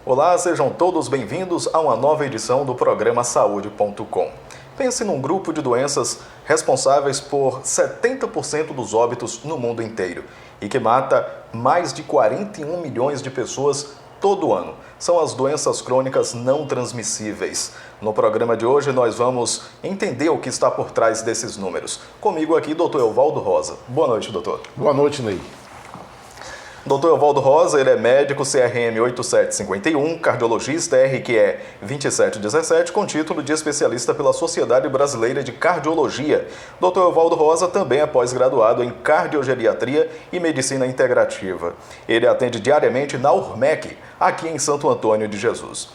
Olá, sejam todos bem-vindos a uma nova edição do programa Saúde.com. Pense num grupo de doenças responsáveis por 70% dos óbitos no mundo inteiro e que mata mais de 41 milhões de pessoas todo ano. São as doenças crônicas não transmissíveis. No programa de hoje nós vamos entender o que está por trás desses números. Comigo aqui, Dr. Evaldo Rosa. Boa noite, doutor. Boa noite, Ney. Dr. Evaldo Rosa, ele é médico CRM 8751, cardiologista RQE 2717, com título de especialista pela Sociedade Brasileira de Cardiologia. Dr. Evaldo Rosa também é pós-graduado em cardiogeriatria e medicina integrativa. Ele atende diariamente na URMEC, aqui em Santo Antônio de Jesus.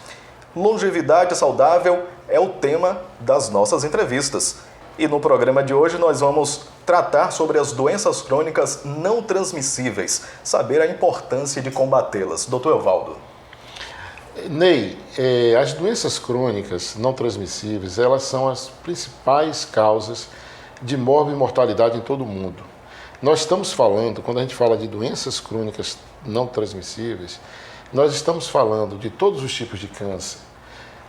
Longevidade saudável é o tema das nossas entrevistas. E no programa de hoje nós vamos tratar sobre as doenças crônicas não transmissíveis, saber a importância de combatê-las. Doutor Evaldo. Ney, as doenças crônicas não transmissíveis, elas são as principais causas de mortalidade em todo o mundo. Nós estamos falando, quando a gente fala de doenças crônicas não transmissíveis, nós estamos falando de todos os tipos de câncer,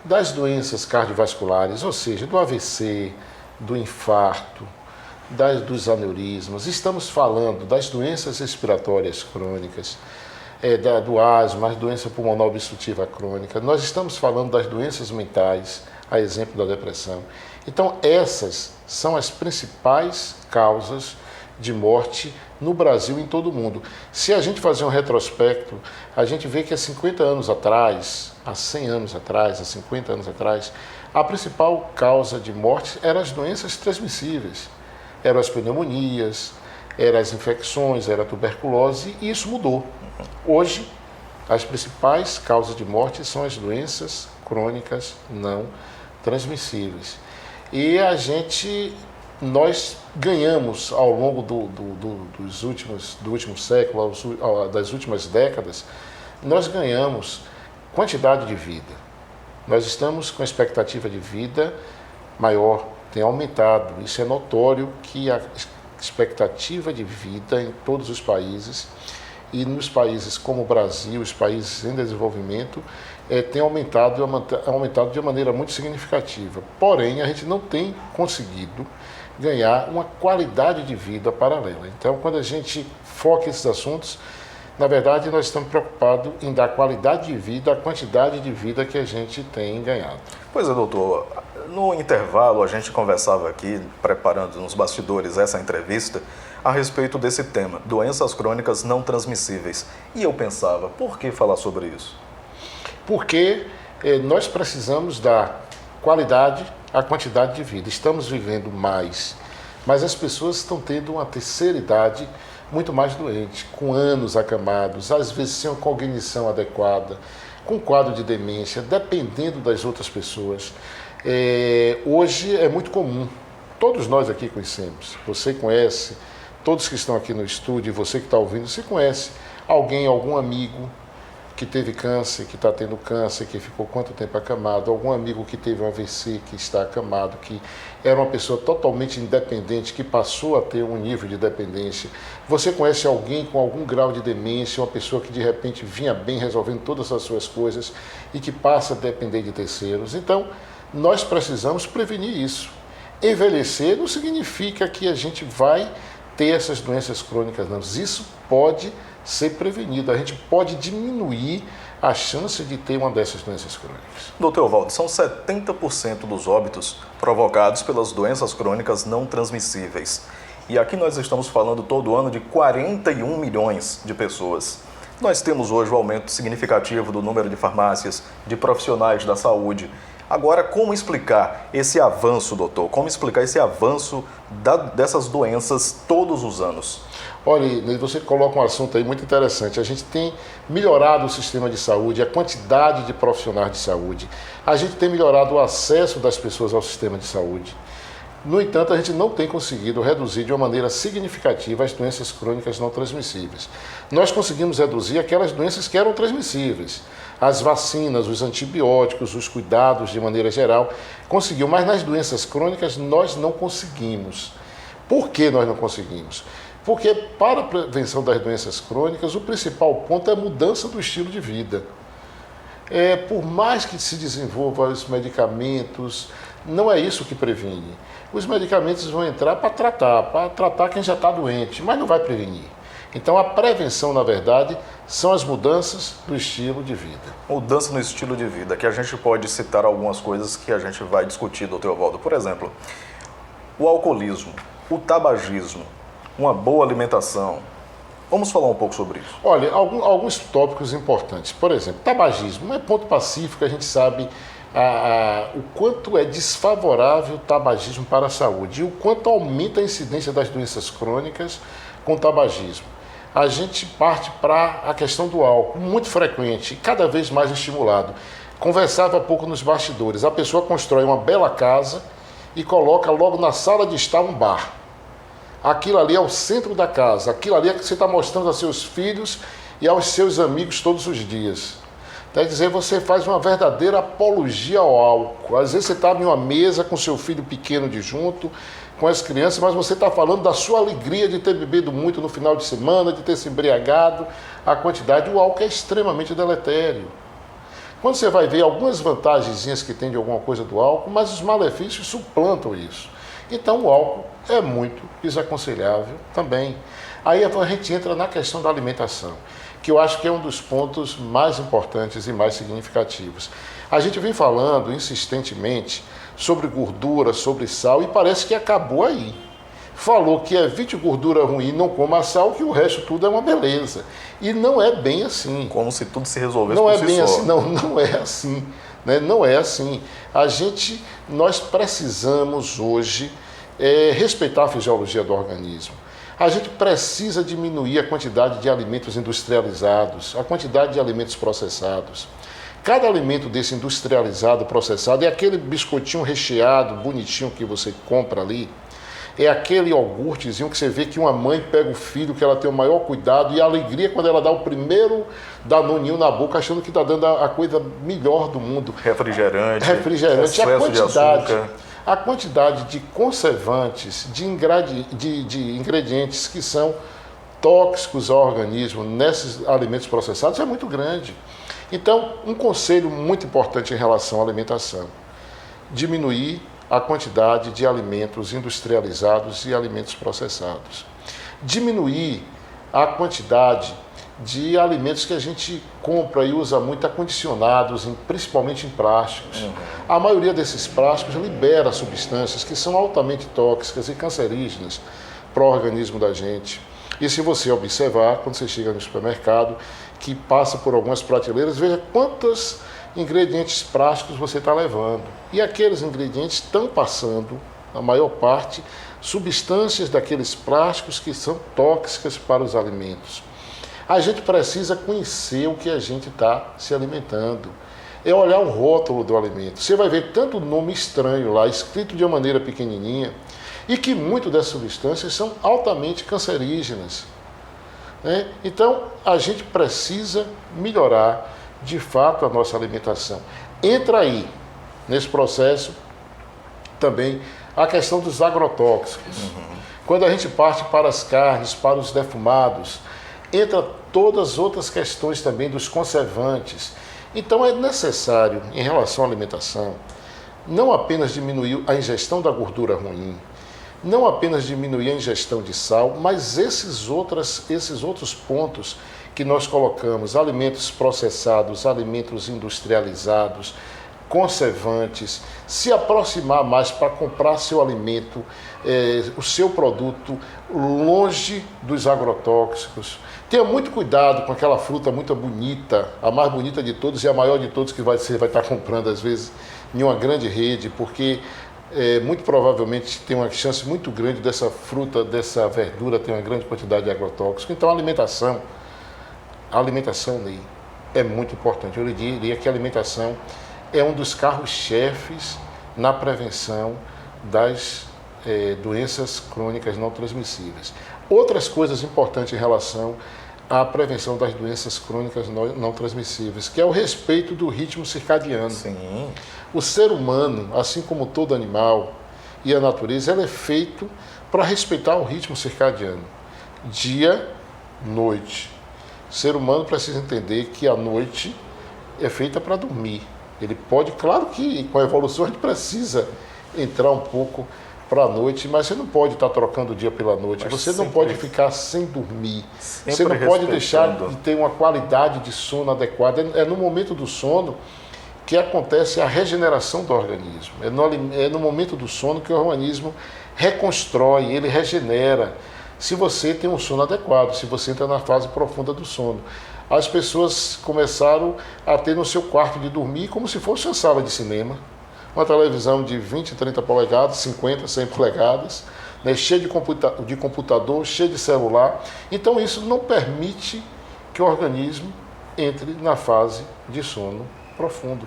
das doenças cardiovasculares, ou seja, do AVC, do infarto, dos aneurismas, estamos falando das doenças respiratórias crônicas, do asma, doença pulmonar obstrutiva crônica, nós estamos falando das doenças mentais, a exemplo da depressão. Então, essas são as principais causas de morte no Brasil e em todo o mundo. Se a gente fazer um retrospecto, a gente vê que há 50 anos atrás, há 100 anos atrás, há 50 anos atrás, a principal causa de morte eram as doenças transmissíveis, eram as pneumonias, eram as infecções, era a tuberculose, e isso mudou. Hoje, as principais causas de morte são as doenças crônicas não transmissíveis. E nós ganhamos ao longo do último século, das últimas décadas, nós ganhamos quantidade de vida. Nós estamos com a expectativa de vida maior, tem aumentado. Isso é notório que a expectativa de vida em todos os países e nos países como o Brasil, os países em desenvolvimento, tem aumentado de uma maneira muito significativa. Porém, a gente não tem conseguido ganhar uma qualidade de vida paralela. Então, quando a gente foca esses assuntos, na verdade, nós estamos preocupados em dar qualidade de vida, a quantidade de vida que a gente tem ganhado. Pois é, doutor. No intervalo, a gente conversava aqui, preparando nos bastidores essa entrevista, a respeito desse tema, doenças crônicas não transmissíveis. E eu pensava, por que falar sobre isso? Porque nós precisamos dar qualidade à quantidade de vida. Estamos vivendo mais, mas as pessoas estão tendo uma terceira idade muito mais doente, com anos acamados, às vezes sem uma cognição adequada, com quadro de demência, dependendo das outras pessoas. Hoje é muito comum, todos nós aqui conhecemos, você conhece, todos que estão aqui no estúdio, você que está ouvindo, você conhece alguém, algum amigo que teve câncer, que está tendo câncer, que ficou quanto tempo acamado, algum amigo que teve um AVC, que está acamado, que era uma pessoa totalmente independente, que passou a ter um nível de dependência. Você conhece alguém com algum grau de demência, uma pessoa que de repente vinha bem resolvendo todas as suas coisas e que passa a depender de terceiros. Então, nós precisamos prevenir isso. Envelhecer não significa que a gente vai ter essas doenças crônicas, não. Isso pode ser prevenido, a gente pode diminuir a chance de ter uma dessas doenças crônicas. Doutor Evaldo, são 70% dos óbitos provocados pelas doenças crônicas não transmissíveis. E aqui nós estamos falando todo ano de 41 milhões de pessoas. Nós temos hoje o aumento significativo do número de farmácias, de profissionais da saúde. Agora, como explicar esse avanço, doutor? Como explicar esse avanço dessas doenças todos os anos? Olha, você coloca um assunto aí muito interessante. A gente tem melhorado o sistema de saúde, a quantidade de profissionais de saúde. A gente tem melhorado o acesso das pessoas ao sistema de saúde. No entanto, a gente não tem conseguido reduzir de uma maneira significativa as doenças crônicas não transmissíveis. Nós conseguimos reduzir aquelas doenças que eram transmissíveis. As vacinas, os antibióticos, os cuidados de maneira geral, conseguiu. Mas nas doenças crônicas nós não conseguimos. Por que nós não conseguimos? Porque para a prevenção das doenças crônicas, o principal ponto é a mudança do estilo de vida. Por mais que se desenvolvam os medicamentos, não é isso que previne. Os medicamentos vão entrar para tratar quem já está doente, mas não vai prevenir. Então a prevenção, na verdade, são as mudanças do estilo de vida. Mudança no estilo de vida, que a gente pode citar algumas coisas que a gente vai discutir, doutor Evaldo. Por exemplo, o alcoolismo, o tabagismo, uma boa alimentação. Vamos falar um pouco sobre isso. Olha, alguns tópicos importantes. Por exemplo, tabagismo. Não é ponto pacífico, a gente sabe o quanto é desfavorável o tabagismo para a saúde e o quanto aumenta a incidência das doenças crônicas com o tabagismo. A gente parte para a questão do álcool, muito frequente e cada vez mais estimulado. Conversava há pouco nos bastidores. A pessoa constrói uma bela casa e coloca logo na sala de estar um bar. Aquilo ali é o centro da casa, aquilo ali é que você está mostrando aos seus filhos e aos seus amigos todos os dias. Quer dizer, você faz uma verdadeira apologia ao álcool. Às vezes você está em uma mesa com seu filho pequeno de junto, com as crianças, mas você está falando da sua alegria de ter bebido muito no final de semana, de ter se embriagado, a quantidade. O álcool é extremamente deletério. Quando você vai ver algumas vantagenzinhas que tem de alguma coisa do álcool, mas os malefícios suplantam isso. Então o álcool é muito desaconselhável também. Aí a gente entra na questão da alimentação, que eu acho que é um dos pontos mais importantes e mais significativos. A gente vem falando insistentemente sobre gordura, sobre sal, e parece que acabou aí. Falou que evite gordura ruim, não coma sal, que o resto tudo é uma beleza. E não é bem assim. Como se tudo se resolvesse por si só. Não é bem assim, não é assim. Né? Não é assim. Nós precisamos hoje respeitar a fisiologia do organismo. A gente precisa diminuir a quantidade de alimentos industrializados, a quantidade de alimentos processados. Cada alimento desse industrializado, processado, é aquele biscoitinho recheado, bonitinho que você compra ali, é aquele iogurtezinho que você vê que uma mãe pega o filho, que ela tem o maior cuidado e a alegria quando ela dá o primeiro danoninho na boca, achando que está dando a coisa melhor do mundo. Refrigerante, a quantidade de conservantes, de ingredientes que são tóxicos ao organismo nesses alimentos processados é muito grande. Então, um conselho muito importante em relação à alimentação: diminuir a quantidade de alimentos industrializados e alimentos processados. Diminuir a quantidade de alimentos que a gente compra e usa muito acondicionados, principalmente em plásticos. A maioria desses plásticos libera substâncias que são altamente tóxicas e cancerígenas para o organismo da gente. E se você observar, quando você chega no supermercado, que passa por algumas prateleiras, veja quantos ingredientes plásticos você está levando. E aqueles ingredientes estão passando, a maior parte, substâncias daqueles plásticos que são tóxicas para os alimentos. A gente precisa conhecer o que a gente está se alimentando. É olhar o rótulo do alimento. Você vai ver tanto nome estranho lá, escrito de uma maneira pequenininha, e que muitas dessas substâncias são altamente cancerígenas. Né? Então, a gente precisa melhorar, de fato, a nossa alimentação. Entra aí, nesse processo, também a questão dos agrotóxicos. Quando a gente parte para as carnes, para os defumados, entra todas as outras questões também dos conservantes. Então é necessário, em relação à alimentação, não apenas diminuir a ingestão da gordura ruim, não apenas diminuir a ingestão de sal, mas esses outros pontos que nós colocamos: alimentos processados, alimentos industrializados, conservantes, se aproximar mais para comprar seu alimento, o seu produto longe dos agrotóxicos. Tenha muito cuidado com aquela fruta muito bonita, a mais bonita de todos e a maior de todos que você vai estar comprando, às vezes, em uma grande rede, porque muito provavelmente tem uma chance muito grande dessa fruta, dessa verdura ter uma grande quantidade de agrotóxico. Então a alimentação, Ney, é muito importante. Eu diria que a alimentação é um dos carros-chefes na prevenção das doenças crônicas não transmissíveis. Outras coisas importantes em relação à prevenção das doenças crônicas não transmissíveis, que é o respeito do ritmo circadiano. Sim. O ser humano, assim como todo animal e a natureza, ela é feito para respeitar o ritmo circadiano. Dia, noite. O ser humano precisa entender que a noite é feita para dormir. Ele pode, claro que com a evolução a gente precisa entrar um pouco para a noite, mas você não pode estar trocando o dia pela noite, Mas você não pode ficar sem dormir, você sempre não pode deixar respeitando. de ter uma qualidade de sono adequada. É no momento do sono que acontece a regeneração do organismo, é no momento do sono que o organismo reconstrói, ele regenera, se você tem um sono adequado, se você entra na fase profunda do sono. As pessoas começaram a ter no seu quarto de dormir como se fosse uma sala de cinema, uma televisão de 20, 30 polegadas, 50, 100 polegadas, né, cheia de computador, cheia de celular. Então isso não permite que o organismo entre na fase de sono profundo.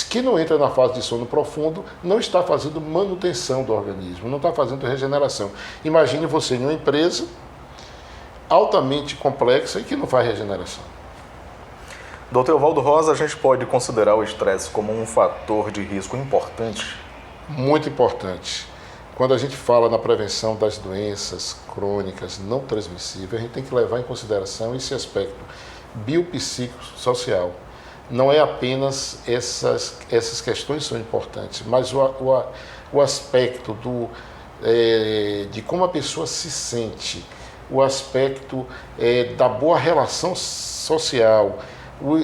Quem não entra na fase de sono profundo não está fazendo manutenção do organismo, não está fazendo regeneração. Imagine você em uma empresa altamente complexa e que não faz regeneração. Dr. Evaldo Rosa, a gente pode considerar o estresse como um fator de risco importante? Muito importante. Quando a gente fala na prevenção das doenças crônicas não transmissíveis, a gente tem que levar em consideração esse aspecto biopsicossocial. Não é apenas essas questões são importantes, mas o aspecto de como a pessoa se sente, o aspecto da boa relação social,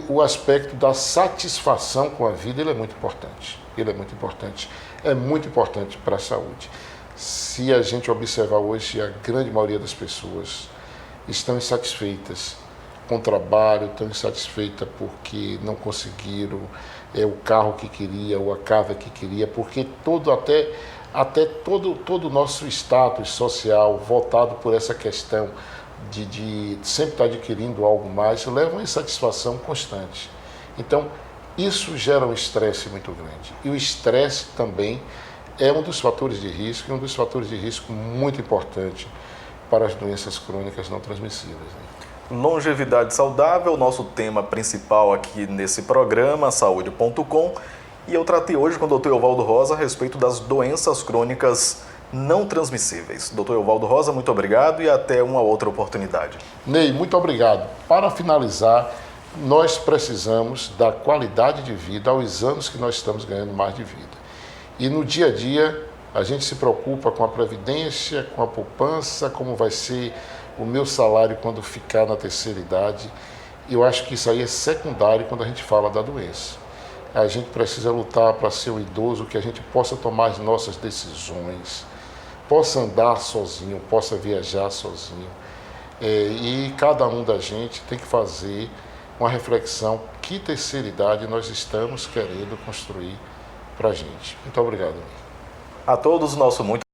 o aspecto da satisfação com a vida, ele é muito importante. Ele é muito importante. É muito importante para a saúde. Se a gente observar hoje, a grande maioria das pessoas estão insatisfeitas com o trabalho, estão insatisfeitas porque não conseguiram o carro que queria ou a casa que queria, porque até todo o nosso status social voltado por essa questão de sempre estar adquirindo algo mais, leva a uma insatisfação constante. Então, isso gera um estresse muito grande. E o estresse também é um dos fatores de risco, e um dos fatores de risco muito importante para as doenças crônicas não transmissíveis, né? Longevidade saudável, nosso tema principal aqui nesse programa, saúde.com, e eu tratei hoje com o Dr. Evaldo Rosa a respeito das doenças crônicas não transmissíveis. Dr. Evaldo Rosa, muito obrigado e até uma outra oportunidade. Ney, muito obrigado. Para finalizar, nós precisamos da qualidade de vida aos anos que nós estamos ganhando mais de vida. E no dia a dia, a gente se preocupa com a previdência, com a poupança, como vai ser o meu salário quando ficar na terceira idade. Eu acho que isso aí é secundário quando a gente fala da doença. A gente precisa lutar para ser um idoso que a gente possa tomar as nossas decisões, possa andar sozinho, possa viajar sozinho. E cada um da gente tem que fazer uma reflexão que terceira idade nós estamos querendo construir para a gente. Muito obrigado. A todos, nosso muito